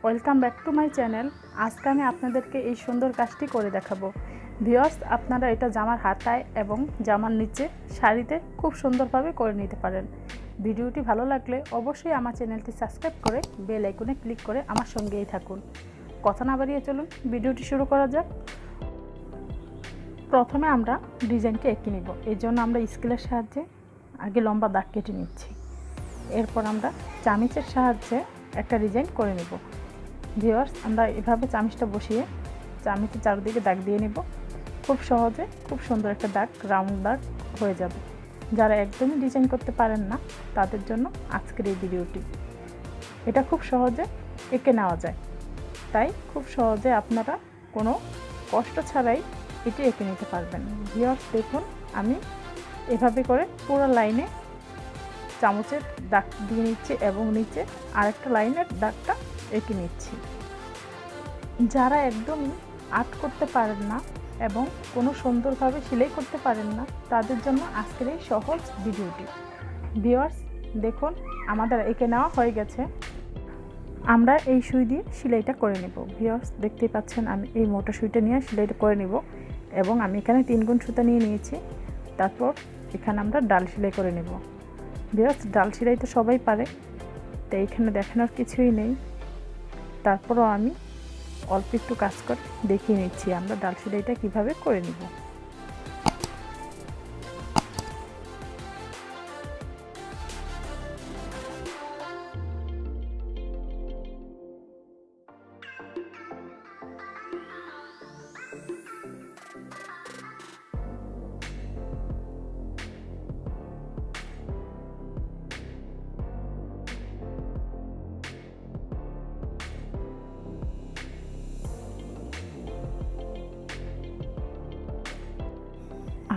Welcome back to my channel. আজকে আমি আপনাদেরকে এই সুন্দর কাজটি করে দেখাবো। ভিউয়ার্স, আপনারা এটা জামার হাতায় এবং জামার নিচে শাড়িতে খুব সুন্দরভাবে করে নিতে পারেন। ভিডিওটি ভালো লাগলে অবশ্যই আমার চ্যানেলটি সাবস্ক্রাইব করে বেল আইকনে ক্লিক করে আমার সঙ্গেই থাকুন। কথা না বাড়িয়ে চলুন ভিডিওটি শুরু করা যাক। প্রথমে আমরা ডিজাইনটি এঁকে নিব। এর জন্য আমরা স্কেলের সাহায্যে আগে লম্বা দাগ কেটে নিচ্ছি। এরপর আমরা চামিচের সাহায্যে একটা ডিজাইন করে নেব। ভিউয়ার্স, আমরা এভাবে চামিচটা বসিয়ে চামিচের চারদিকে দাগ দিয়ে নেব। খুব সহজে খুব সুন্দর একটা দাগ, রাউন্ড দাগ হয়ে যাবে। যারা একদমই ডিজাইন করতে পারেন না তাদের জন্য আজকের এই ভিডিওটি। এটা খুব সহজে এঁকে নেওয়া যায়, তাই খুব সহজে আপনারা কোনো কষ্ট ছাড়াই এটি এঁকে নিতে পারবেন। ভিউয়ার্স, দেখুন আমি এভাবে করে পুরো লাইনে চামচের দাগ দিয়ে নিচ্ছি এবং নিচে আরেকটা লাইনের দাগটা এঁকে নিচ্ছি। যারা একদমই আর্ট করতে পারেন না এবং কোনো সুন্দরভাবে সেলাই করতে পারেন না তাদের জন্য আজকের এই সহজ ভিডিওটি। ভিউয়ার্স, দেখুন আমাদের এঁকে নেওয়া হয়ে গেছে। আমরা এই সুই দিয়ে সেলাইটা করে নেব। ভিউয়ার্স, দেখতেই পাচ্ছেন আমি এই মোটা সুইটা নিয়ে সেলাইটা করে নেব এবং আমি এখানে 3 গুণ সুতা নিয়ে নিয়েছি। তারপর এখানে আমরা ডাল সেলাই করে নেব। ভিউয়ার্স, ডাল সেলাই তো সবাই পারে, তাই এখানে দেখানোর কিছুই নেই। তারপরও আমি অল্প একটু কাজ করে দেখিয়ে নিচ্ছি আমরা ডাল সেলাইটা কীভাবে করে নিব।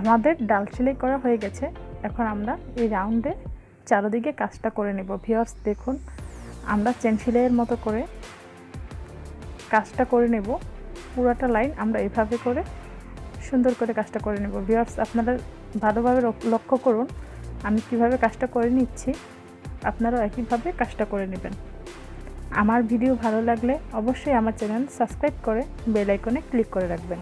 আমাদের ডাল সেলাই করা হয়ে গেছে। এখন আমরা এই রাউন্ডে চারদিকে কাজটা করে নেব। ভিউয়ার্স, দেখুন আমরা চেন সেলাইয়ের মতো করে কাজটা করে নেব। পুরোটা লাইন আমরা এভাবে করে সুন্দর করে কাজটা করে নেব। ভিউয়ার্স, আপনারা ভালোভাবে লক্ষ্য করুন আমি কিভাবে কাজটা করে নিচ্ছি, আপনারাও একইভাবে কাজটা করে নেবেন। আমার ভিডিও ভালো লাগলে অবশ্যই আমার চ্যানেল সাবস্ক্রাইব করে বেল আইকনে ক্লিক করে রাখবেন।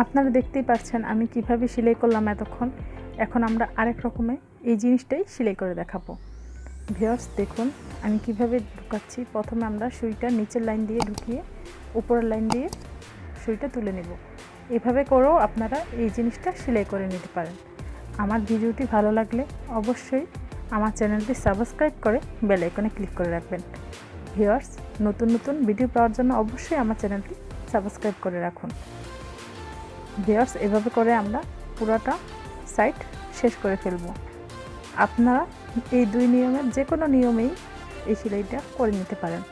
আপনারা দেখতেই পাচ্ছেন আমি কিভাবে সেলাই করলাম এতক্ষণ। এখন আমরা আরেক রকমের এই জিনিসটাই সেলাই করে দেখাবো। ভিউয়ার্স, দেখুন আমি কিভাবে ঢুকাচ্ছি। প্রথমে আমরা সুইটা নিচের লাইন দিয়ে ঢুকিয়ে উপরের লাইন দিয়ে সুইটা তুলে নেব। এভাবে করেও আপনারা এই জিনিসটা সেলাই করে নিতে পারেন। আমার ভিডিওটি ভালো লাগলে অবশ্যই আমার চ্যানেলটি সাবস্ক্রাইব করে বেল আইকনে ক্লিক করে রাখবেন। ভিউয়ার্স, নতুন নতুন ভিডিও পাওয়ার জন্য অবশ্যই আমার চ্যানেলটি সাবস্ক্রাইব করে রাখুন। ভিউয়ার্স, এভাবে করে আমরা পুরোটা সাইড শেষ করে ফেলব। আপনারা এই 2 নিয়মের যে কোনো নিয়মেই এই সেলাইটা করে নিতে পারেন।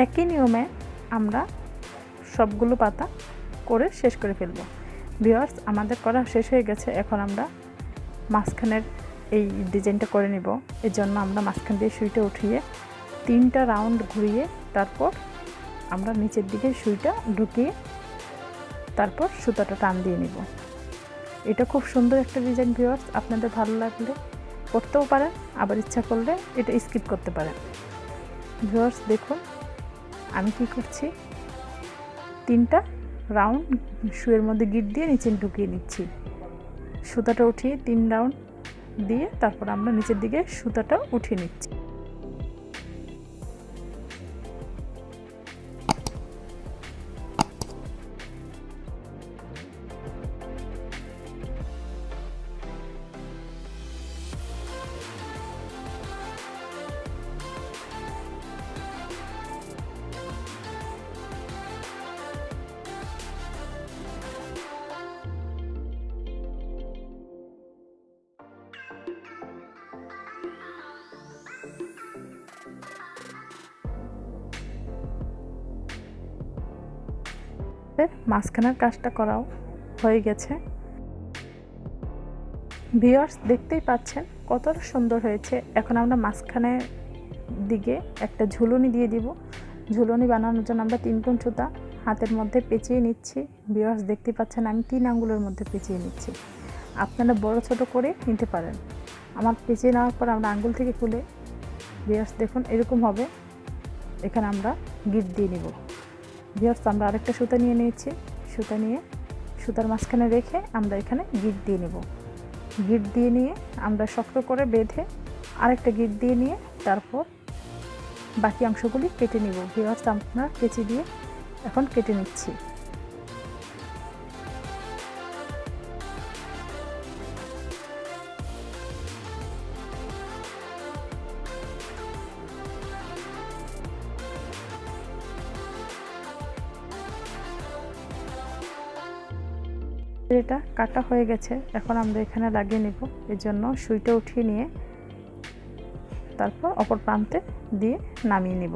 একই নিয়মে আমরা সবগুলো পাতা করে শেষ করে ফেলবো। ভিউয়ার্স, আমাদের করা শেষ হয়ে গেছে। এখন আমরা মাঝখানের এই ডিজাইনটা করে নিব। এর জন্য আমরা মাঝখান দিয়ে সুইটা উঠিয়ে 3টা রাউন্ড ঘুরিয়ে তারপর আমরা নিচের দিকে সুইটা ঢুকিয়ে তারপর সুতাটা টান দিয়ে নিব। এটা খুব সুন্দর একটা ডিজাইন ভিউয়ার্স, আপনাদের ভালো লাগলে করতেও পারেন, আবার ইচ্ছা করলে এটা স্কিপ করতে পারেন। ভিউয়ার্স দেখুন আমি কি করছি, 3টা রাউন্ড সুইয়ের মধ্যে গিট দিয়ে নিচে ঢুকিয়ে নিচ্ছি। সুতাটা উঠিয়ে 3 রাউন্ড দিয়ে তারপর আমরা নিচের দিকে সুতাটা উঠিয়ে নিচ্ছি। মাঝখানের কাজটা করাও হয়ে গেছে। ভিউয়ার্স দেখতেই পাচ্ছেন কতটা সুন্দর হয়েছে। এখন আমরা মাঝখানে দিকে একটা ঝুলনি দিয়ে দিব। ঝুলনি বানানোর জন্য আমরা 3 কোণ সুতা হাতের মধ্যে পেঁচিয়ে নিচ্ছি। ভিউয়ার্স দেখতে পাচ্ছেন আমি 3 আঙ্গুলের মধ্যে পেঁচিয়ে নিচ্ছি। আপনারা বড় ছোট করে নিতে পারেন। আমার পেঁচিয়ে নেওয়ার পর আমরা আঙ্গুল থেকে খুলে ভিউয়ার্স দেখুন এরকম হবে। এখানে আমরা গিট দিয়ে নিব। ভিউয়ার্স আমরা আরেকটা সুতা নিয়ে নিয়েছি। সুতা নিয়ে সুতার মাঝখানে রেখে আমরা এখানে গিট দিয়ে নেব। গিট দিয়ে নিয়ে আমরা শক্ত করে বেঁধে আরেকটা গিট দিয়ে নিয়ে তারপর বাকি অংশগুলি কেটে নিব। ভিউয়ার্স আমরা কেচি দিয়ে এখন কেটে নিচ্ছি। এটা কাটা হয়ে গেছে। এখন আমরা এখানে লাগিয়ে নেব। এর জন্য সুইটা উঠিয়ে নিয়ে তারপর অপর প্রান্তে দিয়ে নামিয়ে নেব।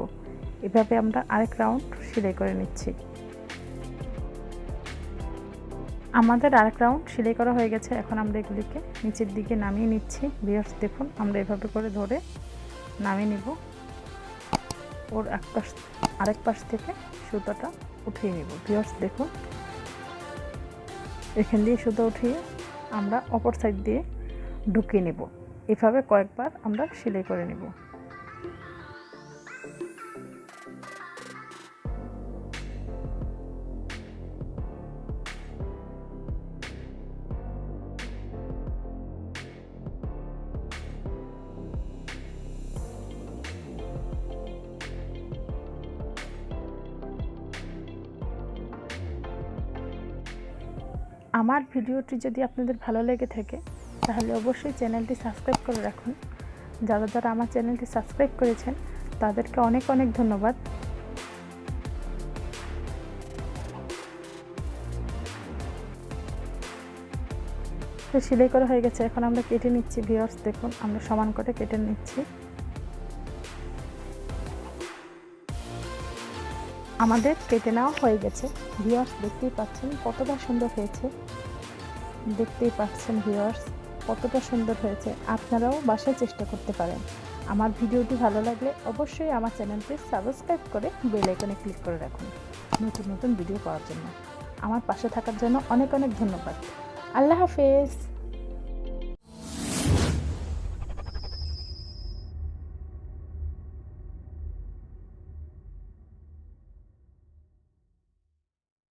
এভাবে আমরা আরেক রাউন্ড সেলাই করে নিচ্ছি। আমাদের আরেক রাউন্ড সেলাই করা হয়ে গেছে। এখন আমরা এগুলিকে নিচের দিকে নামিয়ে নিচ্ছি। ভিউয়ার্স দেখুন আমরা এভাবে করে ধরে নামিয়ে নিব। ওর আরেক পাশ থেকে সুতাটা উঠিয়ে নেব। ভিউয়ার্স দেখুন এখান দিয়ে সুতা উঠিয়ে আমরা অপর সাইড দিয়ে ঢুকিয়ে নেব। এভাবে কয়েকবার আমরা সেলাই করে নেব। আমার ভিডিওটি যদি আপনাদের ভালো লেগে থাকে তাহলে অবশ্যই চ্যানেলটি সাবস্ক্রাইব করে রাখুন। যারা যারা আমার চ্যানেলটি সাবস্ক্রাইব করেছেন তাদেরকে অনেক অনেক ধন্যবাদ। তো সেলাই করা হয়ে গেছে। এখন আমরা কেটে নিচ্ছি। ভিউয়ার্স দেখুন আমরা সমান করে কেটে নিচ্ছি। আমাদের কেটে নেওয়া হয়ে গেছে। ভিউয়ার্স দেখতেই পাচ্ছেন কতটা সুন্দর হয়েছে। দেখতেই পাচ্ছেন ভিউয়ার্স কতটা সুন্দর হয়েছে। আপনারাও বাসায় চেষ্টা করতে পারেন। আমার ভিডিওটি ভালো লাগলে অবশ্যই আমার চ্যানেলটি সাবস্ক্রাইব করে বেল আইকনে ক্লিক করে রাখুন নতুন নতুন ভিডিও পাওয়ার জন্য। আমার পাশে থাকার জন্য অনেক অনেক ধন্যবাদ। আল্লাহ হাফেজ।